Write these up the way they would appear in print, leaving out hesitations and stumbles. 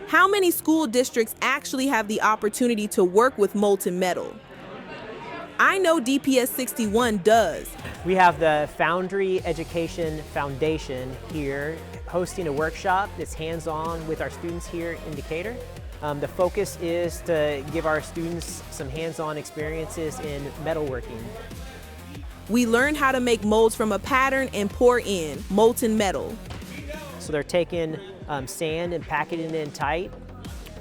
How many school districts actually have the opportunity to work with molten metal? I know DPS 61 does. We have the Foundry Education Foundation here hosting a workshop that's hands-on with our students here in Decatur. The focus is to give our students some hands-on experiences in metalworking. We learn how to make molds from a pattern and pour in molten metal. So they're taking sand and packing it in tight,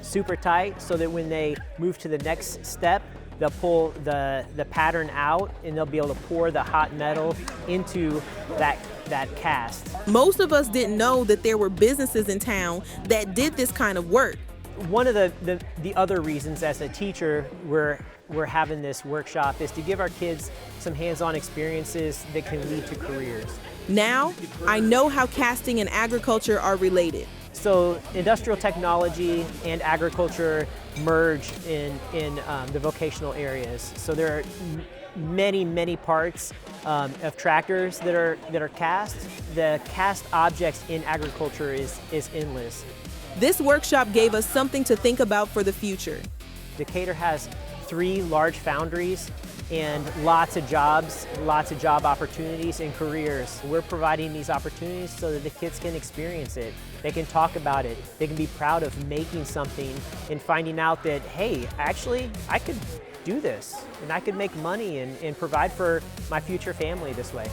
super tight, so that when they move to the next step, they'll pull the pattern out and they'll be able to pour the hot metal into that cast. Most of us didn't know that there were businesses in town that did this kind of work. One of the other reasons as a teacher we're having this workshop is to give our kids some hands-on experiences that can lead to careers. Now, I know how casting and agriculture are related. So industrial technology and agriculture merge in the vocational areas. So there are many parts of tractors that are cast. The cast objects in agriculture is endless. This workshop gave us something to think about for the future. Decatur has 3 large foundries and lots of job opportunities and careers. We're providing these opportunities so that the kids can experience it. They can talk about it. They can be proud of making something and finding out that, hey, actually, I could do this and I could make money and provide for my future family this way.